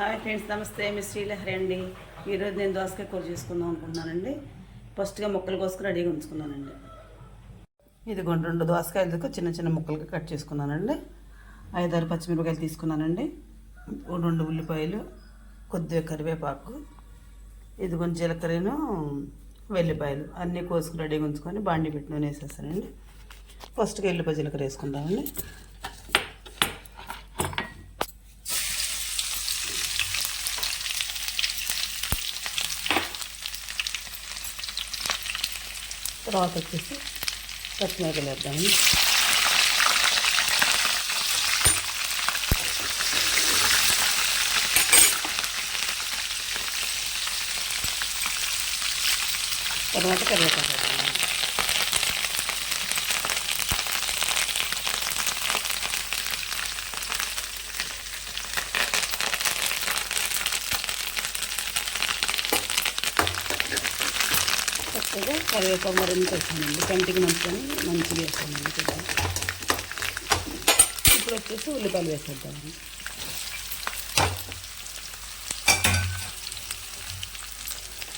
Hi friends, నమస్తే. మీ శ్రీలహరి అండి. ఈరోజు నేను దోసకాయ కూర చేసుకుందాం అనుకుంటున్నానండి. ఫస్ట్గా ముక్కలు కోసుకుని రెడీగా ఉంచుకున్నానండి. ఇదిగోండి 2 దోసకాయలకు చిన్న చిన్న ముక్కలుగా కట్ చేసుకున్నానండి. 5-6 పచ్చిమిరపకాయలు తీసుకున్నానండి. 2 ఉల్లిపాయలు, కొద్దిగా కరివేపాకు, ఇదిగోండి జీలకర్రను, వెల్లిపాయలు అన్నీ కోసుకుని రెడీగా ఉంచుకొని బాండి పెట్టి నూనె వేసేస్తానండి. ఫస్ట్గా ఎల్లిపాయ జీలకర్ర వేసుకుందామండి. తర్వాత వచ్చేసి పచ్చిమిరపకాయలు వేద్దాము. తర్వాత కరివేపాకు వేద్దాము. చక్కగా కరివేపాకు మరింత వేసానండి. కంటికి మంచిగా వేసానండి. ఇప్పుడు వచ్చేసి ఉల్లిపాయలు వేసేద్దామండి.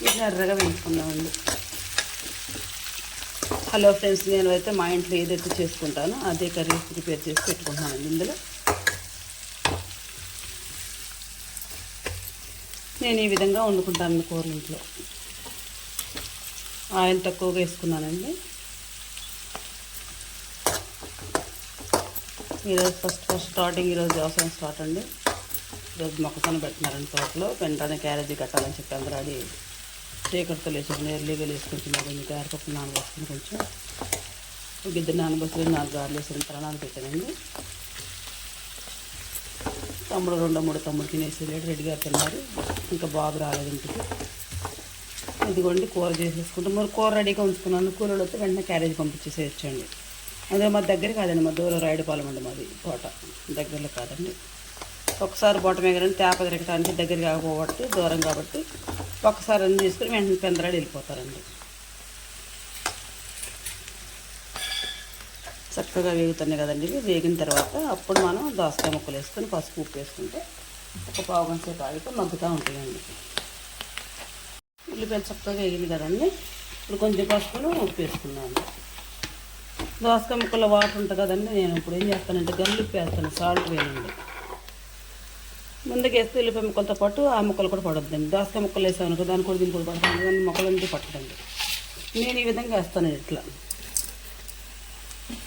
ఇట్లా ఎర్రగా వేసుకుందామండి. హలో ఫ్రెండ్స్, నేను అయితే మా ఇంట్లో ఏదైతే చేసుకుంటానో అదే కర్రీ ప్రిపేర్ చేసి పెట్టుకుంటున్నానండి. ఇందులో నేను ఈ విధంగా వండుకుంటాను కూరలు. ఇంట్లో ఆయిల్ తక్కువగా వేసుకున్నానండి. ఈరోజు ఫస్ట్ స్టార్టింగ్ ఈరోజు వ్యవసాయం స్టార్ట్ అండి. ఈరోజు మొక్కజొన్న పెడుతున్నారండి తోటలో. వెంటనే క్యారేజీ కట్టాలని చెప్పి అందరూ అది చీకటితో లేచాను. ఎర్లీగా వేసుకుంటున్నాను. కొంచెం క్యారెట్ నానబోసుకుని కొంచెం గిద్దరు నానబోసుకుని 4 గారెలు వేసిన తర్వాత నానబెట్టానండి. తమ్ముడు 2-3 తమ్ముడు తినేసి రెడీగా తిన్నారు. ఇంకా బాబు రాలేదు ఇంటికి. ఇదిగోండి కూర చేసేసుకుంటాం. మరి కూర రెడీగా ఉంచుకున్నాను. కూరలో వస్తే వెంటనే క్యారేజ్ పంపించేసేయచ్చండి. అదే మా దగ్గర కాదండి, మా దూరం రాయుడుపాలెం అండి. మాది తోట దగ్గరలో కాదండి. ఒకసారి బొట్టమే కానీ తేప తిరగటానికి దగ్గర కాకపోబట్టి దూరం కాబట్టి ఒకసారి అన్ని తీసుకుని వెంటనే పెందరాడు వెళ్ళిపోతారండి. చక్కగా వేగుతున్నాయి కదండి. వేగిన తర్వాత అప్పుడు మనం దోసకాయ ముక్కలు వేసుకొని పసుపు ఉప్పు వేసుకుంటే ఒక పావు గంట సేపు ఆగితే మగ్గుతూ ఉంటాయండి. ఉల్లిపాయలు చక్కగా వేగింది కదండి. ఇప్పుడు కొంచెం పసుపును ఉప్పు వేసుకున్నాను. దోసకాయ ముక్కల్లో వాటర్ ఉంటుంది కదండి. నేను ఇప్పుడు ఏం చేస్తానంటే గల్లుప్పు వేస్తాను. సాల్ట్ వేయండి. ముందుకు వేస్తే ఉల్లిపాయ ముక్కలతో పాటు ఆ ముక్కలు కూడా పడొద్దండి. దోసకాయ ముక్కలు వేసాను దాని కూడా దీని కూడా పడుతుంది. దాని ముక్కలన్నీ పట్టదండి. నేను ఈ విధంగా వేస్తాను. ఇట్లా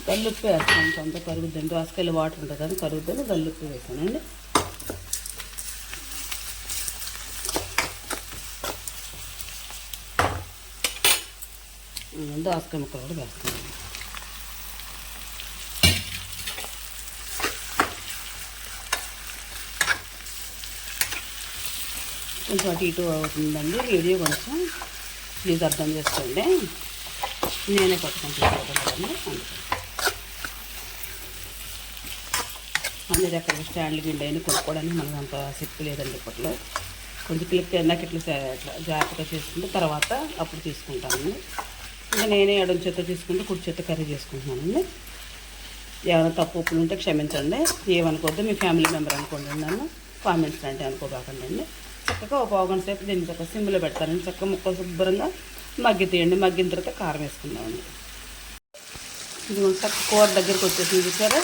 గల్లుప్పు వేస్తాను. అంతా కరుగుద్దండి. దోసకాయలు వాటర్ ఉంటుంది కానీ కరుగుద్దని గల్లుప్పు వేసానండి. దోసకాయ ముక్కలు కూడా వేస్తున్నాను. కొంచెం అటు ఇటు అవుతుందండి వీడియో. కొంచెం ప్లీజ్ అర్థం చేసుకోండి. నేనే పట్టుకుంటున్నాను కదండి. అన్ని రకాల స్టాండ్లు గిండి అయినా కొనుక్కోవడానికి మనకు అంత శక్తి లేదండి ఇప్పట్లో. కొంచెం క్లిక్ నాకు ఇట్లా జాగ్రత్తగా చేసుకుంటే తర్వాత అప్పుడు తీసుకుంటానండి. ఇంకా నేనే ఎడమ చేత్తో తీసుకుంటే కుడి చేత్తో కర్రీ చేసుకుంటున్నానండి. ఏమైనా తప్పు ఉప్పులు ఉంటే క్షమించండి. ఏమనుకోవద్దు. మీ ఫ్యామిలీ మెంబర్ అనుకోండి. నన్ను కామెంట్స్ అంటే అనుకోకండి అండి. చక్కగా ఒక పావు గంట సేపు దీన్ని చక్కగా సిమ్లో పెడతానండి. చక్కగా ముక్కలు శుభ్రంగా మగ్గి తీయండి. మగ్గిన తర్వాత కారం వేసుకుందామండి. ఇది చక్క కూర దగ్గరికి వచ్చేసింది చూసారా.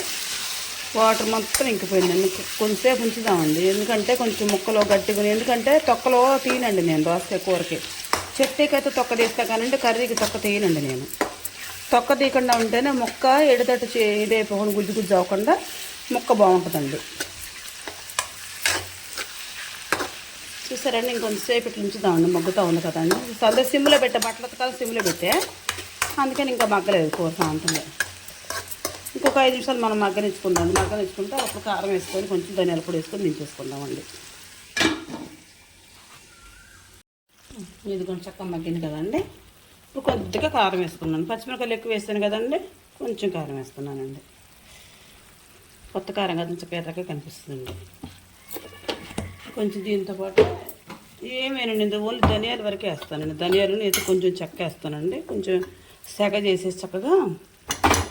వాటర్ మొత్తం ఇంకిపోయిందండి. కొంచెంసేపు ఉంచుదామండి. ఎందుకంటే కొంచెం ముక్కలో గట్టిగా, ఎందుకంటే తొక్కలో తీయనండి నేను దోసకాయ కూరకి. చట్నీకైతే తొక్క తీస్తా కానండి, కర్రీకి తొక్క తీయనండి నేను. తొక్క తీయకుండా ఉంటేనే ముక్క ఎడతట్టు ఇదైపోకుండా గుజ్జు గుజ్జు అవ్వకుండా ముక్క బాగుంటుందండి. చూసారండి. ఇంకొంచెంసేపు ఇట్లా ఉంచుదామండి. మగ్గుతూ ఉంది కదండి. అదే సిమ్లో పెట్టే బట్టల కాలం సిమ్లో పెట్టే, అందుకని ఇంకా మగ్గలేదు కూర సాంతంగా. ఇంకొక 5 నిమిషాలు మనం మగ్గనిచ్చుకుందామండి. మగ్గనిచ్చుకుంటే అప్పుడు కారం వేసుకొని కొంచెం ధనియాల పొడి వేసుకొని దించేసుకుందామండి. ఇది కొంచెం చక్కగా మగ్గింది కదండి. ఇప్పుడు కొద్దిగా కారం వేసుకున్నాను. పచ్చిమిరపకాయలు ఎక్కువ వేస్తాను కదండి. కొంచెం కారం వేస్తున్నానండి. కొత్త కారం కదా, కొంచెం ఎర్రగా కనిపిస్తుంది. కొంచెం దీంతో పాటు ఏమేనండి ఓన్లీ ధనియాల వరకే వేస్తానండి. ధనియాలు అయితే కొంచెం చెక్క వేస్తానండి. కొంచెం సెగ చేసేసి చక్కగా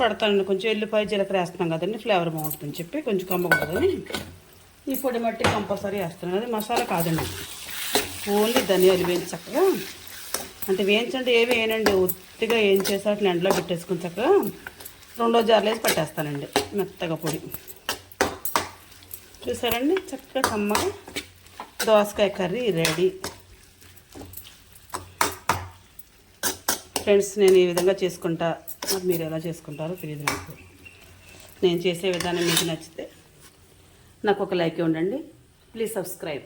పడతానండి. కొంచెం ఎల్లిపాయ జీలకర్ర వేస్తున్నాం కదండి, ఫ్లేవర్ బాగుంటుందని చెప్పి కొంచెం కమ్మకూడదని ఈ పొడి మట్టి కంపల్సరీ వేస్తాను. అది మసాలా కాదండి, ఓన్లీ ధనియాలు వేయించి చక్కగా, అంటే వేయించండి ఏవి వేయనండి, ఉత్తిగా ఏం చేసా అట్లా ఎండలో పెట్టేసుకుని చక్కగా 2 జార్లు వేసి పట్టేస్తానండి మెత్తగా పొడి. చూసారండి చక్కగా కమ్మగా దోసకాయ కర్రీ రెడీ. ఫ్రెండ్స్ నేను ఈ విధంగా చేసుకుంటా, మరి మీరు ఎలా చేసుకుంటారో తెలియదు నాకు. నేను చేసే విధానం మీకు నచ్చితే నాకు ఒక లైక్ ఇవ్వండి. Please subscribe.